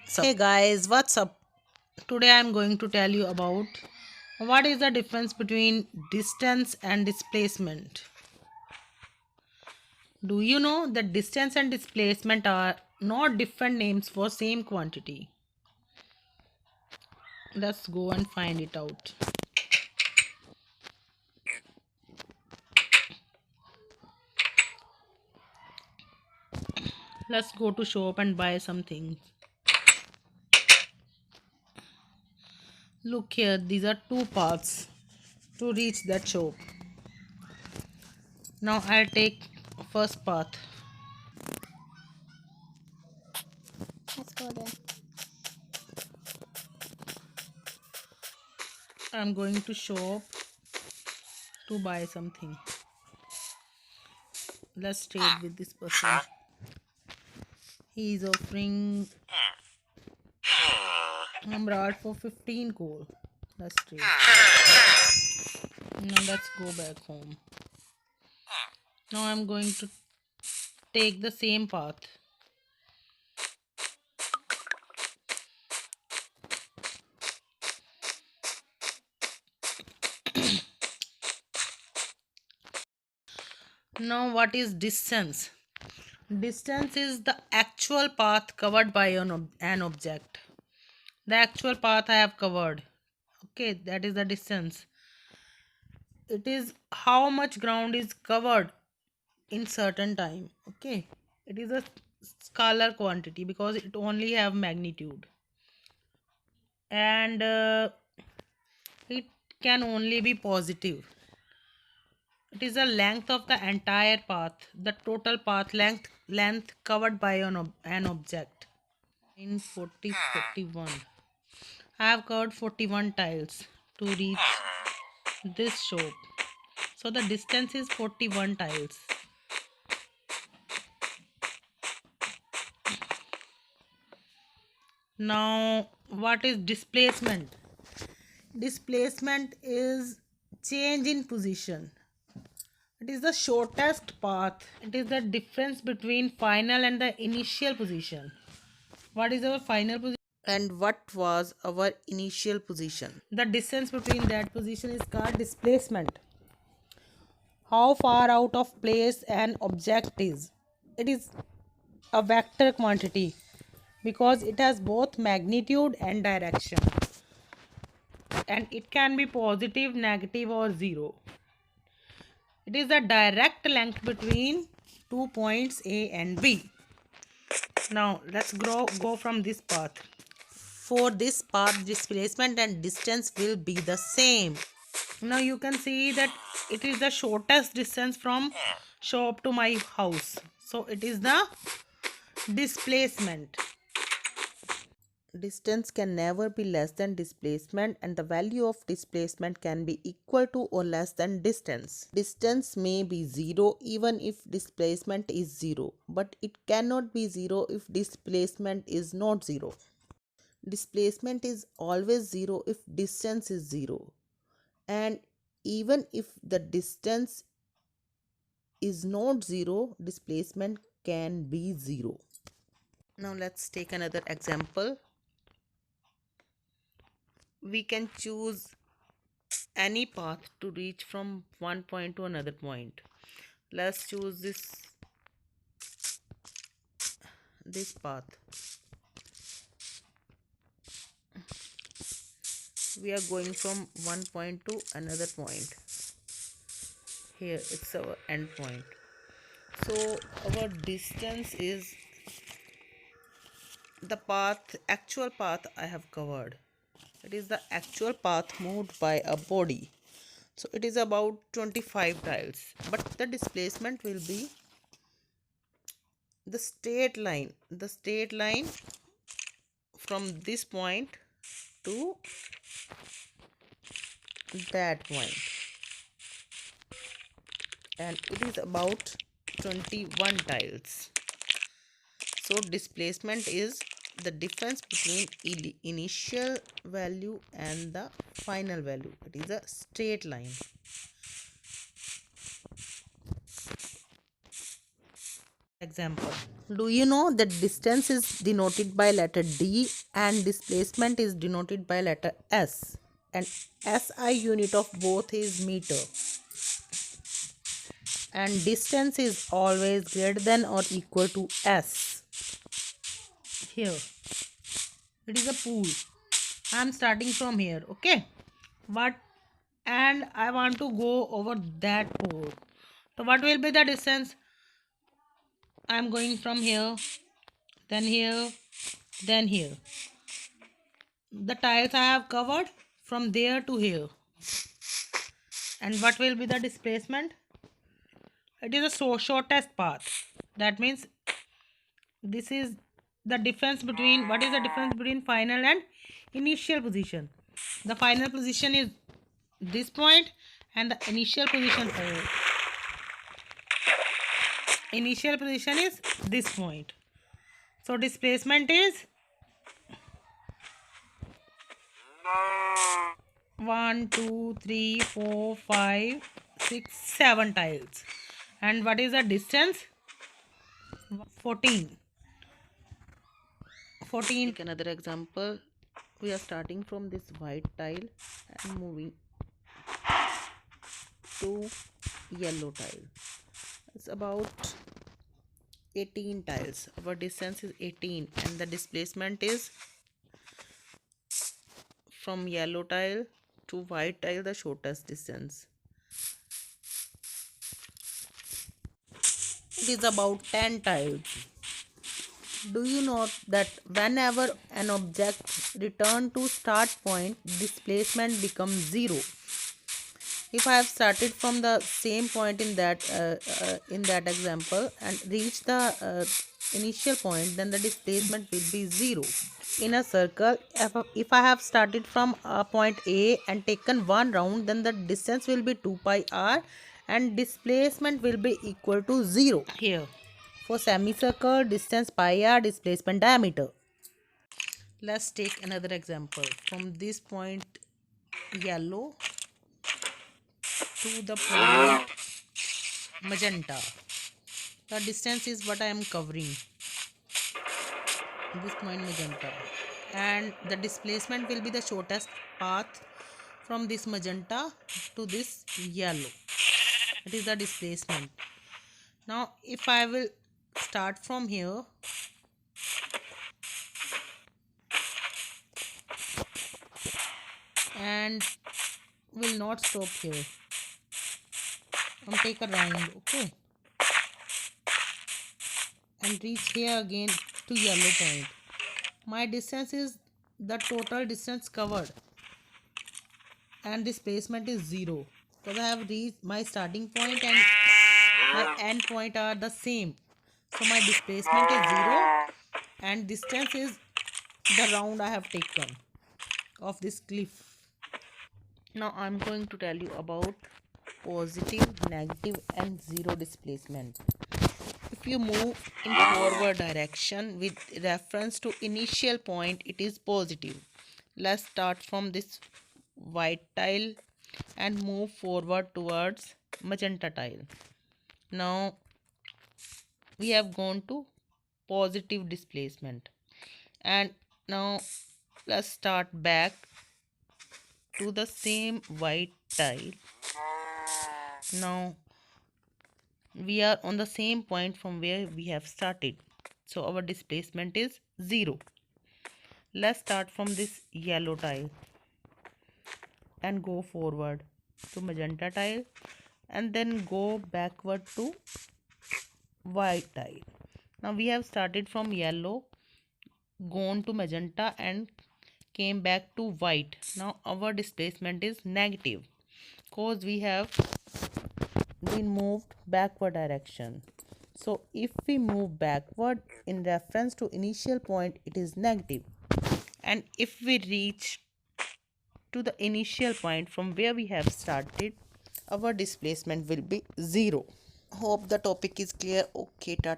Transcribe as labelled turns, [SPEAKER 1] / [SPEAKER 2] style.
[SPEAKER 1] Hey guys, what's up? Today I'm going to tell you about what is the difference between distance and displacement. Do you know that distance and displacement are not different names for same quantity? Let's go and find it out. Let's go to shop and buy something. Look here, these are two paths to reach that shop. Now I'll take first path.
[SPEAKER 2] Let's go there.
[SPEAKER 1] I'm going to shop to buy something. Let's trade with this person. He is offering Amrad for 15 coal. Let's trade. Now let's go back home. Now I'm going to take the same path. Now what is distance? Distance is the actual path covered by an object. The actual path I have covered. Okay, that is the distance. It is how much ground is covered in certain time. Okay, it is a scalar quantity because it only have magnitude, and it can only be positive. It is the length of the entire path, the total path length covered by an object. In 41, I have covered 41 tiles to reach this shop. So the distance is 41 tiles. Now, what is displacement? Displacement is change in position. It is the shortest path. It is the difference between final and the initial position. What is our final position and what was our initial position? The distance between that position is called displacement. How far out of place an object is. It is a vector quantity because it has both magnitude and direction, and it can be positive, negative, or zero. It is the direct length between 2 points A and B. Now let's go from this path. For this path, displacement and distance will be the same. Now you can see that it is the shortest distance from shop to my house. So it is the displacement. Distance can never be less than displacement, and the value of displacement can be equal to or less than distance. Distance may be 0 even if displacement is 0, but it cannot be 0 if displacement is not 0. Displacement is always 0 if distance is 0, and even if the distance is not 0, displacement can be 0. Now let's take another example. We can choose any path to reach from one point to another point. Let's choose this path. We are going from one point to another point. Here it's our end point. So our distance is the actual path I have covered. It is the actual path moved by a body. So it is about 25 tiles, but the displacement will be the straight line from this point to that point, and it is about 21 tiles. So displacement is the difference between initial value and the final value. It is a straight line. Example. Do you know that distance is denoted by letter D and displacement is denoted by letter S? And SI unit of both is meter. And distance is always greater than or equal to S. Here, it is a pool. I am starting from here, okay? And I want to go over that pool. So what will be the distance? I am going from here, then here, then here. The tiles I have covered from there to here. And what will be the displacement? It is a shortest path. That means this is the difference between, what is the difference between final and initial position? The final position is this point and the initial position is this point. So displacement is 1 2 3 4 5 6 7 tiles. And what is the distance? 14. Take another example. We are starting from this white tile and moving to yellow tile. It's about 18 tiles. Our distance is 18 and the displacement is from yellow tile to white tile, the shortest distance. It is about 10 tiles. Do you know that whenever an object returns to start point, displacement becomes 0? If I have started from the same point in that example and reach the initial point, then the displacement will be 0. In a circle, if I have started from point A and taken one round, then the distance will be 2 pi r and displacement will be equal to 0. Here, for semicircle, distance pi r, displacement diameter. Let's take another example. From this point yellow to the point magenta, the distance is what I am covering, this point magenta, and the displacement will be the shortest path from this magenta to this yellow. It is the displacement. Now if I will start from here and will not stop here and take a round, okay, and reach here again to yellow point, my distance is the total distance covered and displacement is 0 because I have reached my starting point and my end point are the same. So my displacement is 0 and distance is the round I have taken of this cliff. Now I'm going to tell you about positive, negative and 0 displacement. If you move in forward direction with reference to initial point, it is positive. Let's start from this white tile and move forward towards magenta tile. Now we have gone to positive displacement, and now let's start back to the same white tile. Now we are on the same point from where we have started, so our displacement is 0. Let's start from this yellow tile and go forward to magenta tile and then go backward to white tile. Now we have started from yellow, gone to magenta and came back to white. Now our displacement is negative because we have been moved backward direction. So if we move backward in reference to initial point, it is negative, and if we reach to the initial point from where we have started, our displacement will be 0. Hope the topic is clear. Okay, tata.